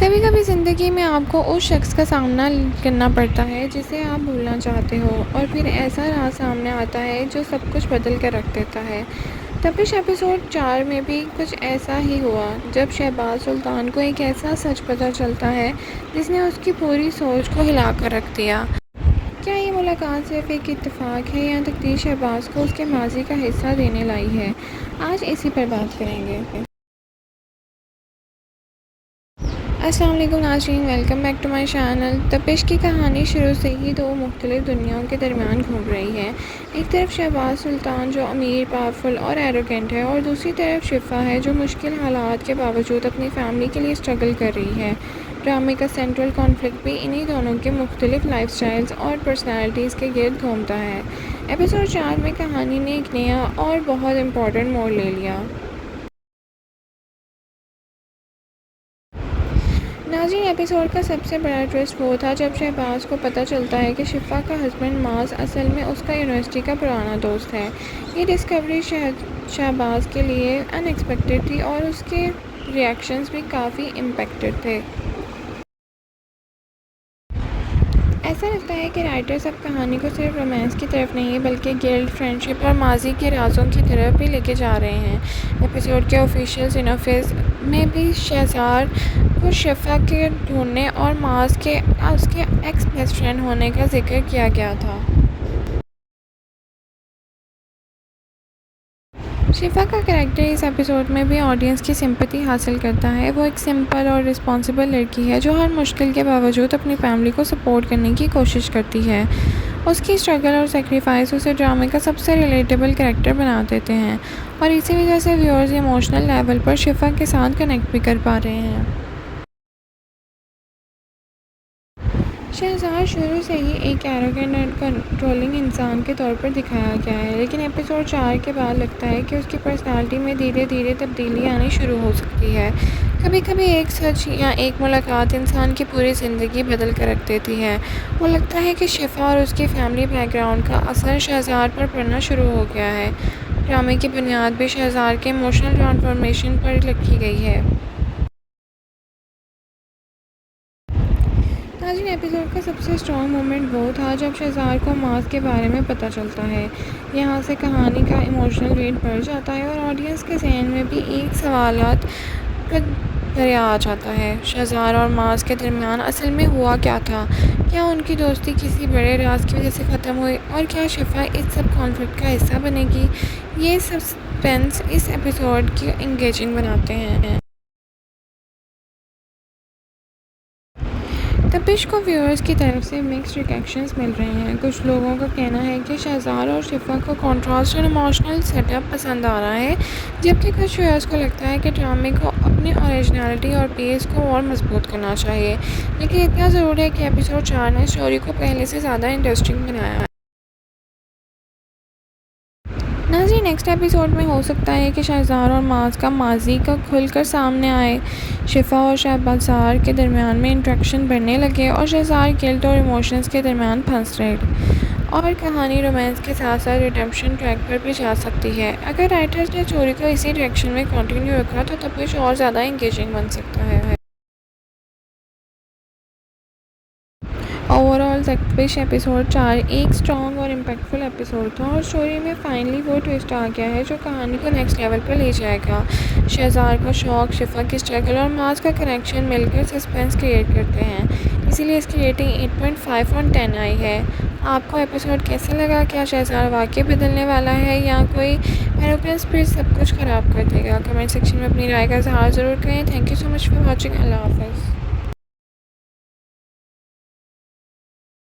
कभी कभी ज़िंदगी में आपको उस शख्स का सामना करना पड़ता है जिसे आप भूलना चाहते हो, और फिर ऐसा राज सामने आता है जो सब कुछ बदल कर रख देता है। तपिश एपिसोड 4 में भी कुछ ऐसा ही हुआ, जब शहबाज सुल्तान को एक ऐसा सच पता चलता है जिसने उसकी पूरी सोच को हिला कर रख दिया। क्या ये मुलाकात सिर्फ एक इत्तेफाक है या तकदीर शहबाज को उसके माजी का हिस्सा देने लाई है? आज इसी पर बात करेंगे। अस्सलाम वालेकुम नाज़रीन, welcome back to my channel. तपिश की कहानी शुरू से ही दो मुख्तलिफ दुनियाओं के दरमियान घूम रही है। एक तरफ शहबाज सुल्तान जो अमीर, पावरफुल और एरोगेंट है, और दूसरी तरफ शिफा है जो मुश्किल हालात के बावजूद अपनी फैमिली के लिए स्ट्रगल कर रही है। ड्रामे का सेंट्रल कॉन्फ्लिक्ट भी इन्हीं दोनों के मुख्तलिफ लाइफस्टाइल्स और पर्सनैलिटीज़ के गिर्द घूमता है। एपिसोड 4 में कहानी ने एक नया और बहुत इम्पोर्टेंट मोड़ ले लिया। नाज़रीन, एपिसोड का सबसे बड़ा ट्विस्ट वो था जब शहबाज को पता चलता है कि शिफा का हस्बैंड माज असल में उसका यूनिवर्सिटी का पुराना दोस्त है। ये डिस्कवरी शहबाज के लिए अनएक्सपेक्टेड थी और उसके रिएक्शंस भी काफ़ी इम्पेक्टेड थे। ऐसा लगता है कि राइटर्स अब कहानी को सिर्फ रोमांस की तरफ नहीं बल्कि गिल्ड, फ्रेंडशिप और माजी के राजों की तरफ भी लेके जा रहे हैं। एपिसोड के ऑफिशियल सिनोफिस में भी शहजाद को शिफा के ढूंढने और माज के उसके एक्स बेस्ट फ्रेंड होने का जिक्र किया गया था। शिफा का कैरेक्टर इस एपिसोड में भी ऑडियंस की सिंपैथी हासिल करता है। वो एक सिंपल और रिस्पॉन्सिबल लड़की है जो हर मुश्किल के बावजूद अपनी फैमिली को सपोर्ट करने की कोशिश करती है। उसकी स्ट्रगल और सेक्रीफाइस उसे ड्रामे का सबसे रिलेटेबल कैरेक्टर बना देते हैं, और इसी वजह से व्यूअर्स इमोशनल लेवल पर शिफा के साथ कनेक्ट भी कर पा रहे हैं। शहजाद शुरू से ही एक एरोगेंट और कंट्रोलिंग इंसान के तौर पर दिखाया गया है, लेकिन एपिसोड 4 के बाद लगता है कि उसकी पर्सनालिटी में धीरे धीरे तब्दीली आनी शुरू हो सकती है। कभी कभी एक सच या एक मुलाकात इंसान की पूरी ज़िंदगी बदल कर रख देती है। वो लगता है कि शिफा और उसकी फैमिली बैकग्राउंड का असर शहजाद पर पड़ना शुरू हो गया है। ड्रामे की बुनियाद भी शहजाद के इमोशनल ट्रांसफॉर्मेशन पर रखी गई है। नाज़रीन, एपिसोड का सबसे स्ट्रॉन्ग मोमेंट वो था जब शहजाद को माज के बारे में पता चलता है। यहाँ से कहानी का इमोशनल वेट बढ़ जाता है और ऑडियंस के जहन में भी एक सवालात का दरिया आ जाता है। शहजाद और माज के दरमियान असल में हुआ क्या था? क्या उनकी दोस्ती किसी बड़े राज की वजह से ख़त्म हुई, और क्या शिफा इस सब कॉन्फ्लिक्ट का हिस्सा बनेगी? ये सस्पेंस इस एपिसोड की इंगेजिंग बनाते हैं। तपिश को व्यूअर्स की तरफ से मिक्स्ड रिएक्शंस मिल रहे हैं। कुछ लोगों का कहना है कि शहजाद और शिफा को कॉन्ट्रास्ट और इमोशनल सेटअप पसंद आ रहा है, जबकि कुछ व्यूअर्स को लगता है कि ड्रामे को अपनी ओरिजिनलिटी और पेस को और मजबूत करना चाहिए। लेकिन इतना ज़रूर है कि एपिसोड 4 ने स्टोरी को पहले से ज़्यादा इंटरेस्टिंग बनाया है। नाज़रीन, नेक्स्ट एपिसोड में हो सकता है कि शहजाद और माज का माजी का खुलकर सामने आए। शिफा और शहबाजार के दरमियान में इंट्रैक्शन बढ़ने लगे और शहजाद गिल्ट और इमोशंस के दरमियान फंस रहे, और कहानी रोमांस के साथ साथ रिडेम्पशन ट्रैक पर भी जा सकती है। अगर राइटर्स ने स्टोरी को इसी डायरेक्शन में कंटिन्यू रखा तो तब कुछ और ज़्यादा इंगेजिंग बन सकता है। ओवरऑल तपिश एपिसोड 4 एक स्ट्रॉन्ग और इम्पैक्टफुल एपिसोड था, और स्टोरी में फाइनली वो ट्विस्ट आ गया है जो कहानी को नेक्स्ट लेवल पर ले जाएगा। शहजाद का शौक, शिफा की स्ट्रगल और माज का कनेक्शन मिलकर सस्पेंस क्रिएट करते हैं, इसीलिए इसकी रेटिंग 8.5 on 10 आई है। आपको एपिसोड कैसा लगा? क्या शहजाद वाकई बदलने वाला है या कोई एरोप्लेन फिर सब कुछ ख़राब कर देगा? कमेंट सेक्शन में अपनी राय का इजहार ज़रूर करें। Thank you so much for watching. अल्लाह हाफ़िज़।